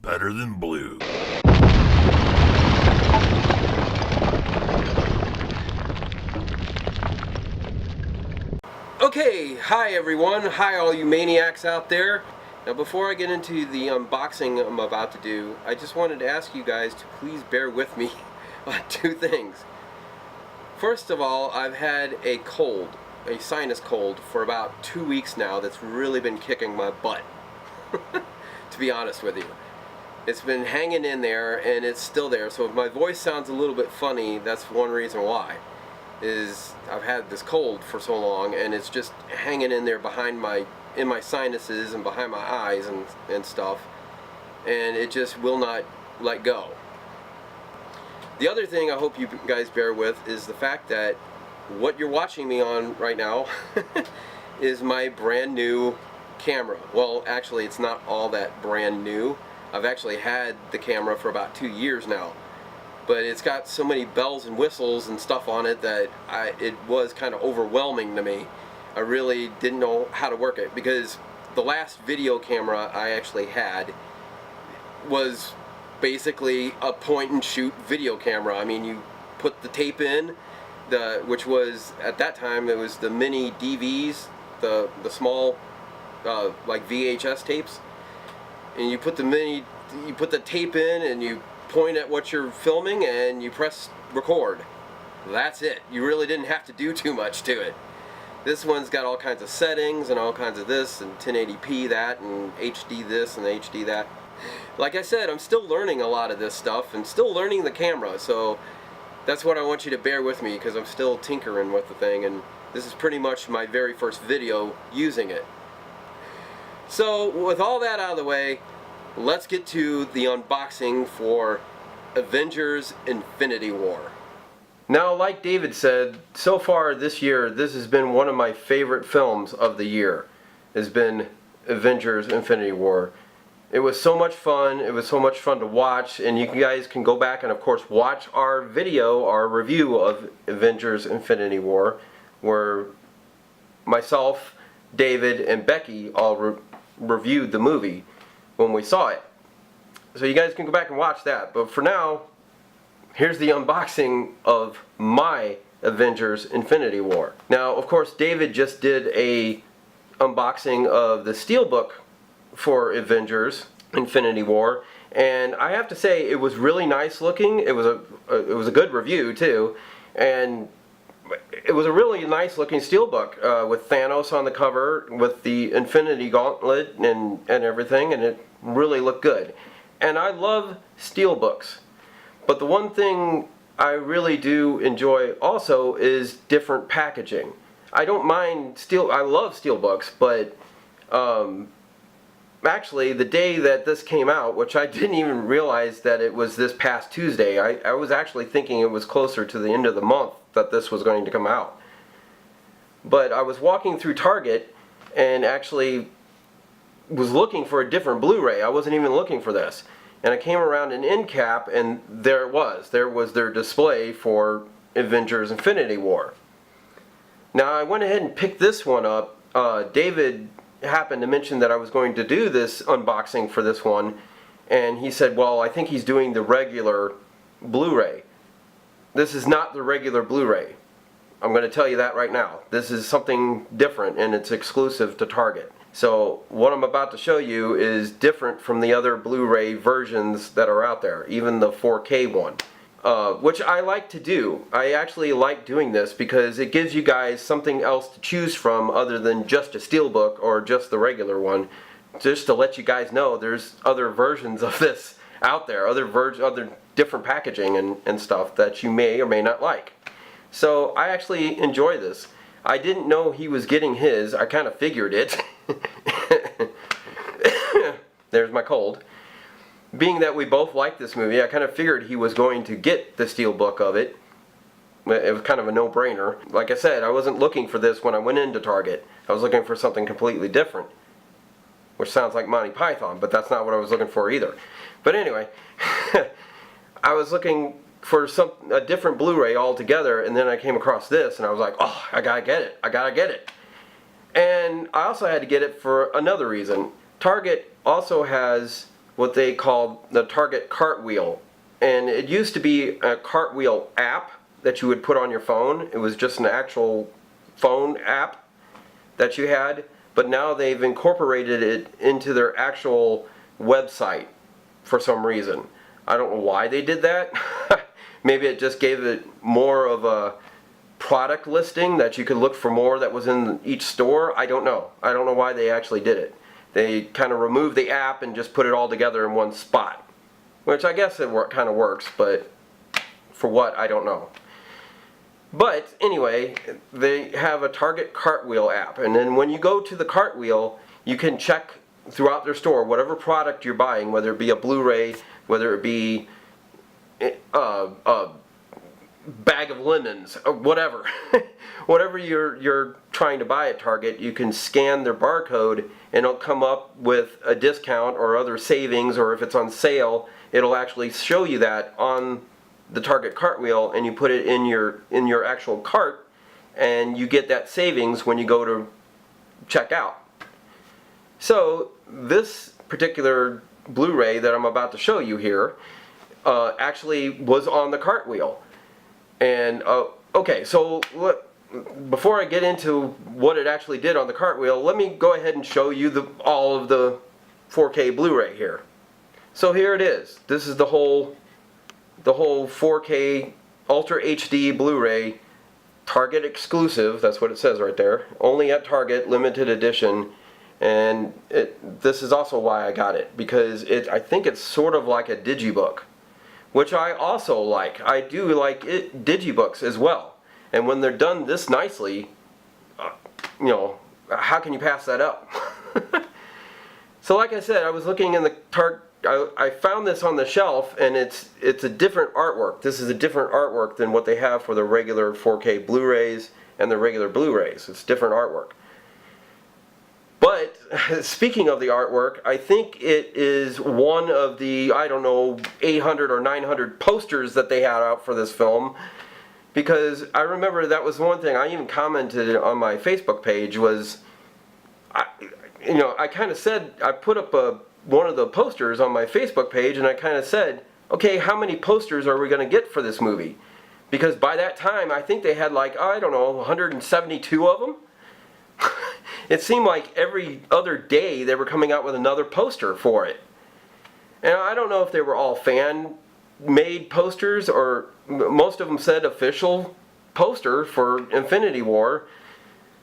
better than blue. Okay, hi everyone, hi all you maniacs out there. Now before I get into the unboxing I'm about to do, I just wanted to ask you guys to please bear with me on two things. First of all, I've had a cold, a sinus cold, for about 2 weeks now that's really been kicking my butt, to be honest with you. It's been hanging in there and it's still there, so if my voice sounds a little bit funny, that's one reason why. Is I've had this cold for so long and it's just hanging in there behind in my sinuses and behind my eyes and stuff, and it just will not let go. The other thing I hope you guys bear with is the fact that what you're watching me on right now is my brand new camera. Well, actually it's not all that brand new. I've actually had the camera for about 2 years now. But it's got so many bells and whistles and stuff on it that it was kind of overwhelming to me. I really didn't know how to work it, because the last video camera I actually had was basically a point and shoot video camera. I mean, you put the tape in, which was, at that time, it was the mini DVs, the small like VHS tapes, and you put the tape in and you point at what you're filming and you press record. That's it. You really didn't have to do too much to it. This one's got all kinds of settings and all kinds of this and 1080p that and HD this and HD that. Like I said, I'm still learning a lot of this stuff and still learning the camera, so that's what I want you to bear with me, because I'm still tinkering with the thing, and this is pretty much my very first video using it. So with all that out of the way, let's get to the unboxing for Avengers Infinity War. Now, like David said, so far this year, this has been one of my favorite films of the year. Has been Avengers Infinity War. It was so much fun. It was so much fun to watch, and you guys can go back and of course watch our video, our review of Avengers Infinity War, where myself, David, and Becky all reviewed the movie when we saw it. So you guys can go back and watch that. But for now, here's the unboxing of my Avengers Infinity War. Now, of course, David just did a unboxing of the steelbook for Avengers Infinity War, and I have to say it was really nice looking. It was a good review too, and it was a really nice looking steelbook with Thanos on the cover with the Infinity Gauntlet and everything, and it really looked good. And I love steelbooks, but the one thing I really do enjoy also is different packaging. I don't mind I love steelbooks, but actually the day that this came out, which I didn't even realize that it was this past Tuesday, I was actually thinking it was closer to the end of the month that this was going to come out. But I was walking through Target and actually was looking for a different Blu-ray. I wasn't even looking for this. And I came around an end cap and there it was. There was their display for Avengers Infinity War. Now I went ahead and picked this one up. David happened to mention that I was going to do this unboxing for this one, and he said, well, I think he's doing the regular Blu-ray. This is not the regular Blu-ray. I'm going to tell you that right now. This is something different, and it's exclusive to Target. So what I'm about to show you is different from the other Blu-ray versions that are out there, even the 4K one. Which I like to do. I actually like doing this because it gives you guys something else to choose from other than just a steelbook or just the regular one. Just to let you guys know there's other versions of this out there, other different packaging and stuff that you may or may not like. So I actually enjoy this. I didn't know he was getting his. I kind of figured it. There's my cold. Being that we both like this movie, I kind of figured he was going to get the steelbook of it. It was kind of a no-brainer. Like I said, I wasn't looking for this when I went into Target. I was looking for something completely different. Which sounds like Monty Python, but that's not what I was looking for either. But anyway, I was looking for a different Blu-ray altogether, and then I came across this, and I was like, oh, I gotta get it. I gotta get it. And I also had to get it for another reason. Target also has what they call the Target Cartwheel. And it used to be a Cartwheel app that you would put on your phone. It was just an actual phone app that you had, but now they've incorporated it into their actual website for some reason. I don't know why they did that. Maybe it just gave it more of a product listing that you could look for more that was in each store. I don't know. I don't know why they actually did it. They kind of removed the app and just put it all together in one spot, which I guess it kind of works, but for what, I don't know. But anyway, they have a Target Cartwheel app, and then when you go to the Cartwheel, you can check throughout their store whatever product you're buying, whether it be a Blu-ray, whether it be a bag of lemons, or whatever. Whatever you're trying to buy at Target, you can scan their barcode and it'll come up with a discount or other savings, or if it's on sale, it'll actually show you that on the Target Cartwheel, and you put it in your actual cart, and you get that savings when you go to check out. So this particular Blu-ray that I'm about to show you here actually was on the Cartwheel. And okay, so before I get into what it actually did on the Cartwheel, let me go ahead and show you all of the 4K Blu-ray here. So here it is. This is the whole 4K Ultra HD Blu-ray, Target exclusive. That's what it says right there. Only at Target, limited edition. And this is also why I got it, because I think it's sort of like a digi-book, which I also like. I do like digi-books as well. And when they're done this nicely, you know, how can you pass that up? So like I said, I was looking in the Target. I found this on the shelf, and it's a different artwork. This is a different artwork than what they have for the regular 4K Blu-rays and the regular Blu-rays. It's different artwork. But speaking of the artwork, I think it is one of the, I don't know, 800 or 900 posters that they had out for this film. Because I remember that was one thing I even commented on my Facebook page was, I kind of said, I put up one of the posters on my Facebook page, and I kind of said, okay, how many posters are we going to get for this movie? Because by that time, I think they had like, I don't know, 172 of them. It seemed like every other day they were coming out with another poster for it. And I don't know if they were all fan-made posters, or most of them said official poster for Infinity War.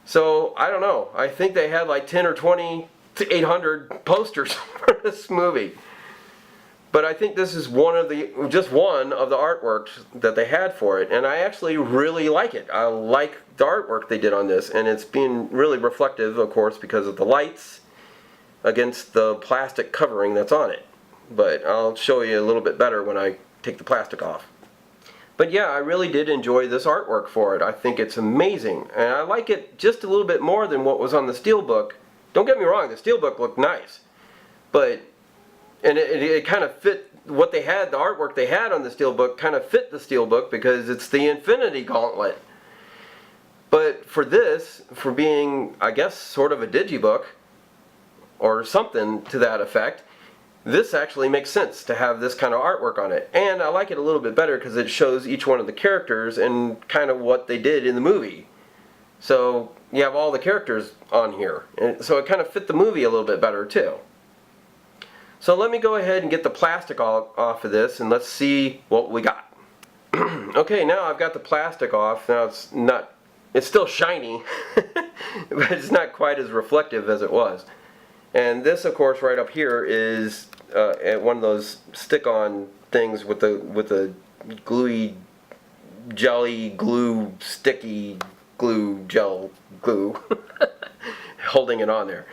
So, I don't know. I think they had like 10 or 20 to 800 posters for this movie. But I think this is just one of the artworks that they had for it, and I actually really like it. I like the artwork they did on this, and it's being really reflective, of course, because of the lights against the plastic covering that's on it. But I'll show you a little bit better when I take the plastic off. But yeah, I really did enjoy this artwork for it. I think it's amazing, and I like it just a little bit more than what was on the Steelbook. Don't get me wrong, the Steelbook looked nice, but it kind of fit what they had, the artwork they had on the Steelbook kind of fit the Steelbook because it's the Infinity Gauntlet. But for this, for being, I guess, sort of a digibook, or something to that effect, this actually makes sense to have this kind of artwork on it. And I like it a little bit better because it shows each one of the characters and kind of what they did in the movie. So you have all the characters on here, and so it kind of fit the movie a little bit better too. So let me go ahead and get the plastic off of this, and let's see what we got. Okay, now I've got the plastic off. Now it's still shiny, but it's not quite as reflective as it was. And this, of course, right up here is one of those stick-on things with the gluey, jelly glue, sticky glue, gel glue, holding it on there,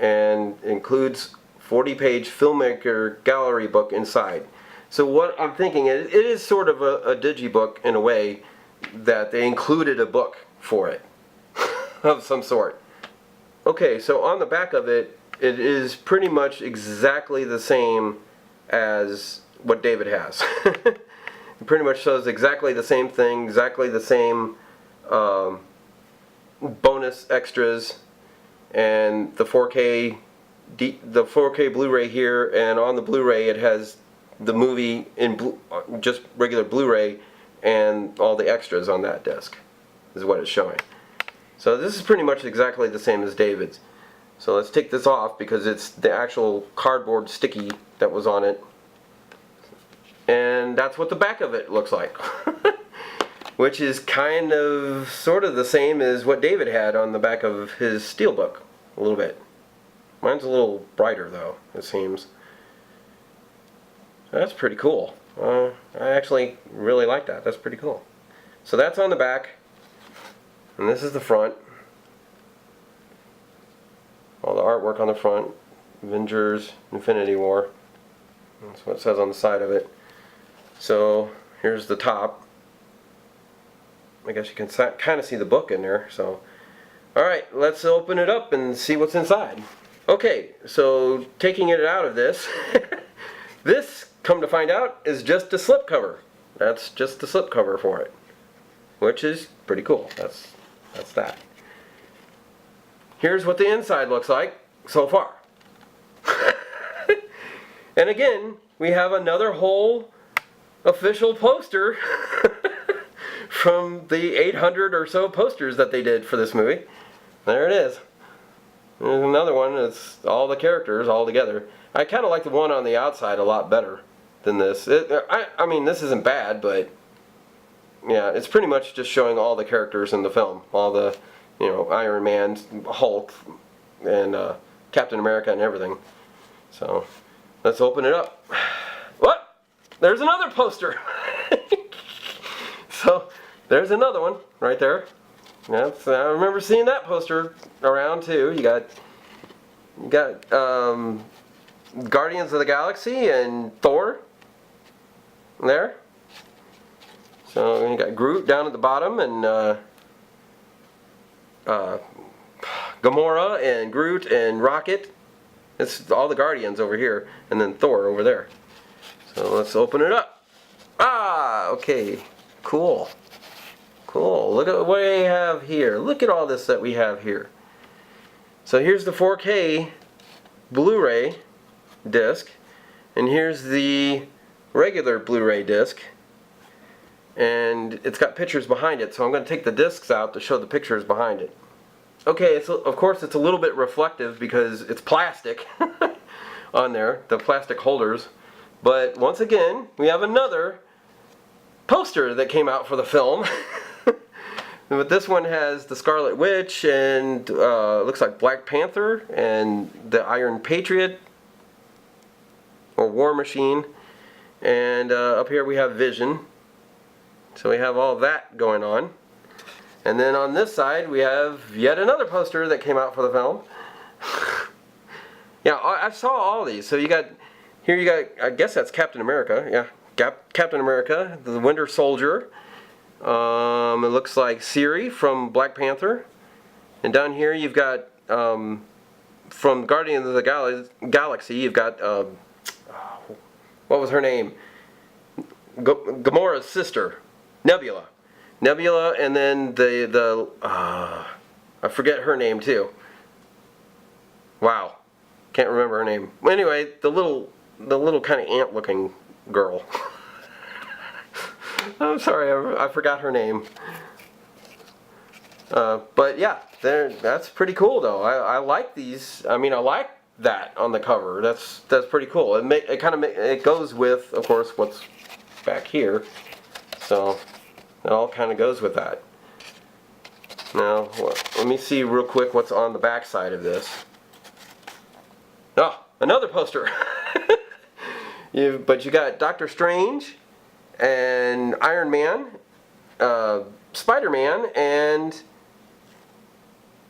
and includes 40-page filmmaker gallery book inside. So what I'm thinking is, it is sort of a digibook in a way, that they included a book for it of some sort. Okay, so on the back of it, it is pretty much exactly the same as what David has. It pretty much shows exactly the same thing, exactly the same bonus extras, and the 4K the 4K Blu-ray here, and on the Blu-ray it has the movie in just regular Blu-ray and all the extras on that disc is what it's showing. So this is pretty much exactly the same as David's. So let's take this off because it's the actual cardboard sticky that was on it. And that's what the back of it looks like. Which is kind of sort of the same as what David had on the back of his Steelbook a little bit. Mine's a little brighter though, it seems. That's pretty cool. I actually really like that. That's pretty cool. So that's on the back, and this is the front. All the artwork on the front. Avengers, Infinity War. That's what it says on the side of it. So here's the top. I guess you can kind of see the book in there. So, alright, let's open it up and see what's inside. Okay, so taking it out of this, this, come to find out, is just a slipcover. That's just the slipcover for it, which is pretty cool. That's that. Here's what the inside looks like so far. And again, we have another whole official poster from the 800 or so posters that they did for this movie. There it is. There's another one. It's all the characters all together. I kind of like the one on the outside a lot better than this. I mean, this isn't bad, but yeah, it's pretty much just showing all the characters in the film. All the, you know, Iron Man, Hulk, and Captain America and everything. So, let's open it up. What? There's another poster! So, there's another one right there. Yes, I remember seeing that poster around too. You got Guardians of the Galaxy and Thor there. So you got Groot down at the bottom, and Gamora and Groot and Rocket. It's all the Guardians over here, and then Thor over there. So let's open it up. Ah, okay, cool. Cool. Look at what we have here. Look at all this that we have here. So here's the 4K Blu-ray disc, and here's the regular Blu-ray disc, and it's got pictures behind it. So I'm going to take the discs out to show the pictures behind it. Okay, of course it's a little bit reflective because it's plastic on there, the plastic holders. But once again, we have another poster that came out for the film. But this one has the Scarlet Witch and looks like Black Panther and the Iron Patriot or War Machine, and up here we have Vision. So we have all that going on. And then on this side we have yet another poster that came out for the film. Yeah, I saw all these. So you got here, you got, I guess that's Captain America. Yeah, Captain America, the Winter Soldier. It looks like Siri from Black Panther, and down here you've got from Guardians of the Galaxy. You've got what was her name? Gamora's sister, Nebula, and then the I forget her name too. Wow, can't remember her name. Anyway, the little kind of ant-looking girl. I'm sorry, I forgot her name. But yeah, that's pretty cool though. I like these. I mean, I like that on the cover. That's pretty cool. It goes with, of course, what's back here. So it all kind of goes with that. Now, let me see real quick what's on the back side of this. Oh, another poster. But you got Doctor Strange and Iron Man, Spider-Man, and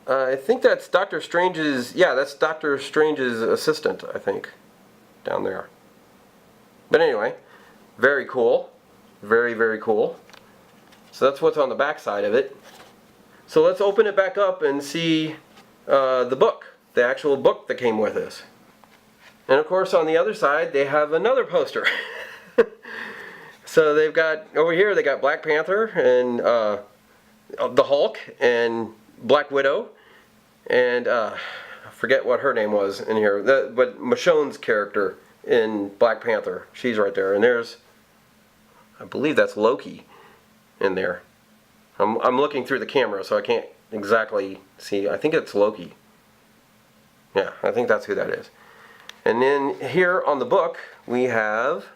I think that's Doctor Strange's, yeah, that's Doctor Strange's assistant, I think, down there. But anyway, very cool. Very, very cool. So that's what's on the back side of it. So let's open it back up and see the book, the actual book that came with this. And of course on the other side they have another poster. So they've got, over here they got Black Panther and the Hulk and Black Widow and I forget what her name was in here, but Michonne's character in Black Panther, she's right there. And there's, I believe that's Loki in there. I'm looking through the camera, so I can't exactly see. I think it's Loki. Yeah, I think that's who that is. And then here on the book, we have,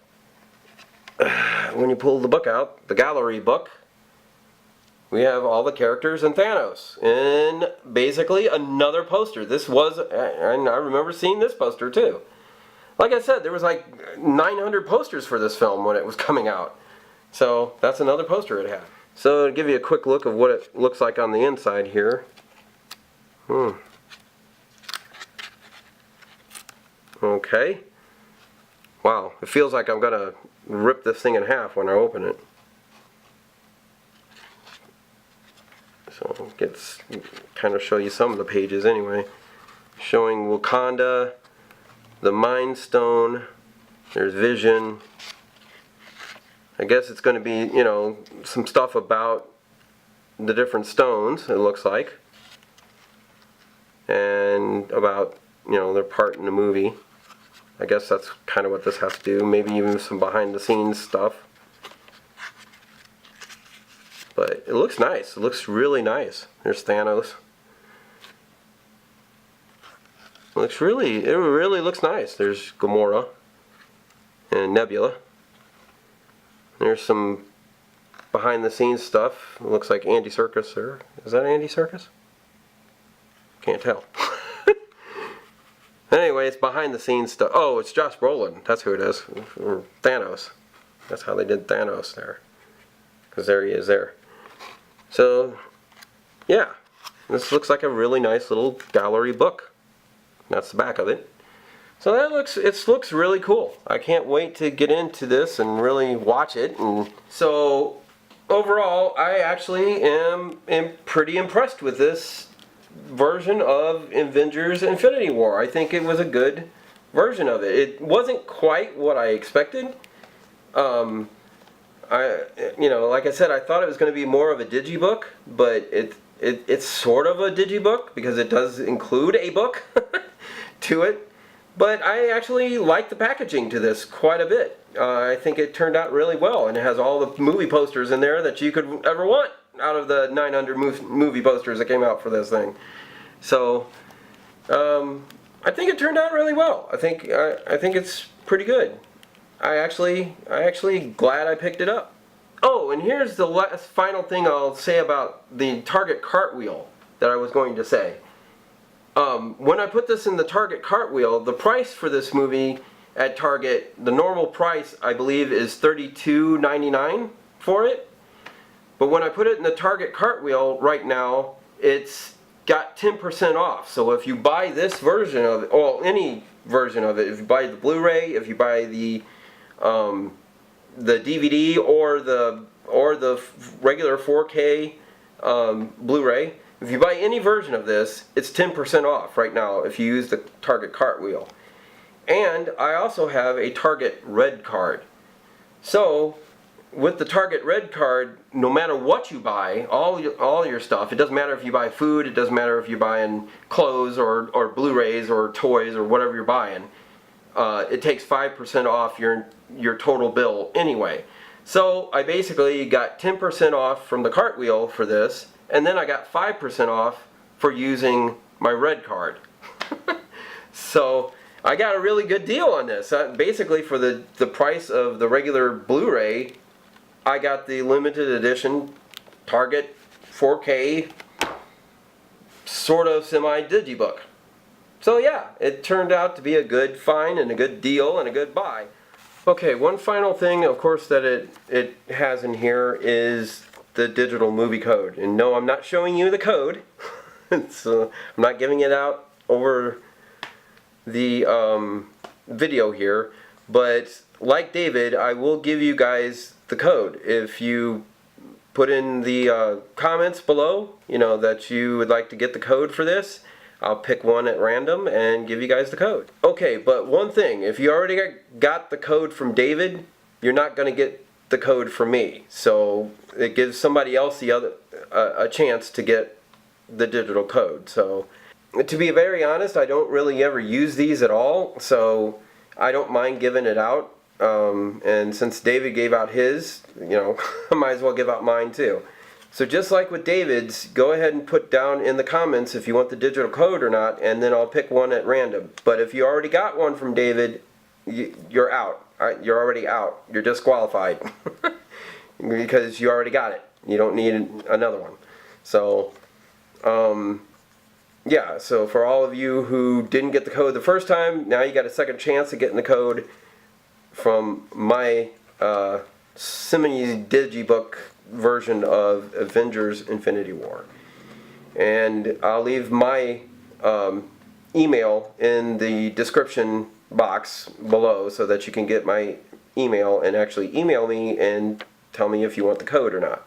when you pull the book out, the gallery book, we have all the characters and Thanos. And basically another poster. This was, and I remember seeing this poster too. Like I said, there was like 900 posters for this film when it was coming out. So that's another poster it had. So to give you a quick look of what it looks like on the inside here. Okay. Wow, it feels like I'm gonna rip this thing in half when I open it. So it's kind of show you some of the pages anyway. Showing Wakanda, the Mind Stone, there's Vision. I guess it's going to be, you know, some stuff about the different stones, it looks like. And about, you know, their part in the movie. I guess that's kind of what this has to do. Maybe even some behind the scenes stuff. But it looks nice. It looks really nice. There's Thanos. It really looks nice. There's Gamora and Nebula. There's some behind the scenes stuff. It looks like Andy Serkis there. Is that Andy Serkis? Can't tell. Anyway, it's behind the scenes stuff. Oh, it's Josh Brolin. That's who it is. Or Thanos. That's how they did Thanos there. Because there he is there. So, yeah. This looks like a really nice little gallery book. That's the back of it. So it looks really cool. I can't wait to get into this and really watch it. And so overall, I actually am pretty impressed with this version of Avengers Infinity War. I think it was a good version of it. It wasn't quite what I expected. You know, like I said, I thought it was going to be more of a digi-book, but it's sort of a digi-book because it does include a book to it. But I actually like the packaging to this quite a bit. I think it turned out really well, and it has all the movie posters in there that you could ever want out of the 900 movie posters that came out for this thing. So I think it turned out really well. I think it's pretty good. I actually glad I picked it up. Oh, and here's the last final thing I'll say about the Target cartwheel that I was going to say. When I put this in the Target cartwheel, the price for this movie at Target, the normal price I believe is $32.99 for it. But when I put it in the Target cartwheel right now, it's got 10% off. So if you buy this version of it, well, any version of it, if you buy the Blu-ray, if you buy the DVD or the regular 4K Blu-ray, if you buy any version of this, it's 10% off right now if you use the Target cartwheel. And I also have a Target Red card. So with the Target Red card, no matter what you buy, all your stuff, it doesn't matter if you buy food, it doesn't matter if you're buying clothes or Blu-rays or toys or whatever you're buying, it takes 5% off your total bill anyway. So I basically got 10% off from the cartwheel for this, and then I got 5% off for using my Red card. So I got a really good deal on this. Basically for the price of the regular Blu-ray, I got the limited edition Target 4K sort of semi-digibook. So yeah, it turned out to be a good find and a good deal and a good buy. Okay, one final thing, of course, that it has in here is the digital movie code. And no, I'm not showing you the code. So I'm not giving it out over the video here. But like David, I will give you guys the code. If you put in the comments below, you know, that you would like to get the code for this, I'll pick one at random and give you guys the code. Okay, but one thing, if you already got the code from David, you're not going to get the code from me. So it gives somebody else a chance to get the digital code. So To be very honest, I don't really ever use these at all, so I don't mind giving it out. And since David gave out his, you know, I might as well give out mine too. So just like with David's, go ahead and put down in the comments if you want the digital code or not, and then I'll pick one at random. But if you already got one from David, you're out. You're already out. You're disqualified because you already got it. You don't need another one. So, yeah, so for all of you who didn't get the code the first time, now you got a second chance of getting the code from my Simony digi-book version of Avengers Infinity War. And I'll leave my email in the description box below so that you can get my email and actually email me and tell me if you want the code or not.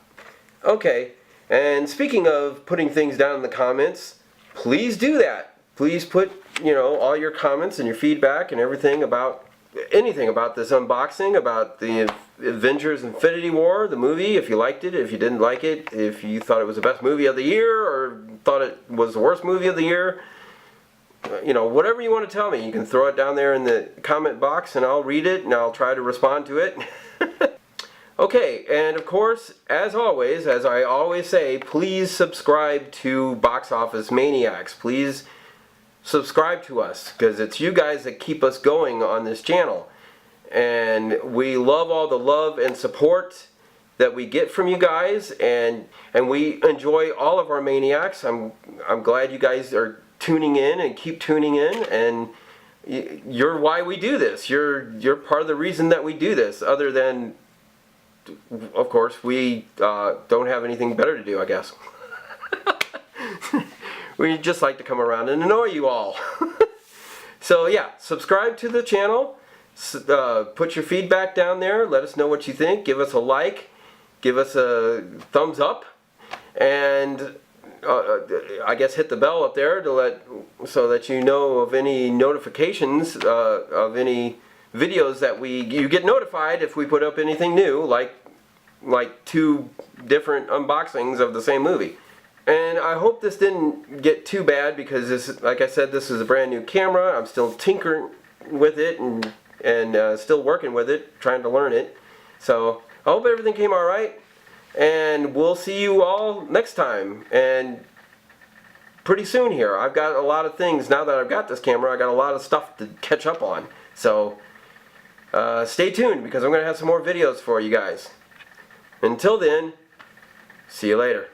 Okay, and speaking of putting things down in the comments, please do that. Please put, you know, all your comments and your feedback and everything about anything about this unboxing, about the Avengers Infinity War, the movie, if you liked it, if you didn't like it, if you thought it was the best movie of the year or thought it was the worst movie of the year. You know, whatever you want to tell me, you can throw it down there in the comment box and I'll read it and I'll try to respond to it. Okay, and of course, as always, as I always say, please subscribe to Box Office Maniacs. Please subscribe to us, because it's you guys that keep us going on this channel. And we love all the love and support that we get from you guys, and we enjoy all of our Maniacs. I'm glad you guys are tuning in and keep tuning in, and you're why we do this. You're part of the reason that we do this, other than, of course, we don't have anything better to do, I guess. We just like to come around and annoy you all. So yeah, subscribe to the channel, put your feedback down there, let us know what you think, give us a like, give us a thumbs up, and I guess hit the bell up there to so that you know of any notifications of any videos that you get notified if we put up anything new, like 2 different unboxings of the same movie. And I hope this didn't get too bad, because this, like I said, this is a brand new camera. I'm still tinkering with it and still working with it, trying to learn it. So I hope everything came all right, and we'll see you all next time. And pretty soon here, I've got a lot of things. Now that I've got this camera, I got a lot of stuff to catch up on. So stay tuned, because I'm going to have some more videos for you guys. Until then, see you later.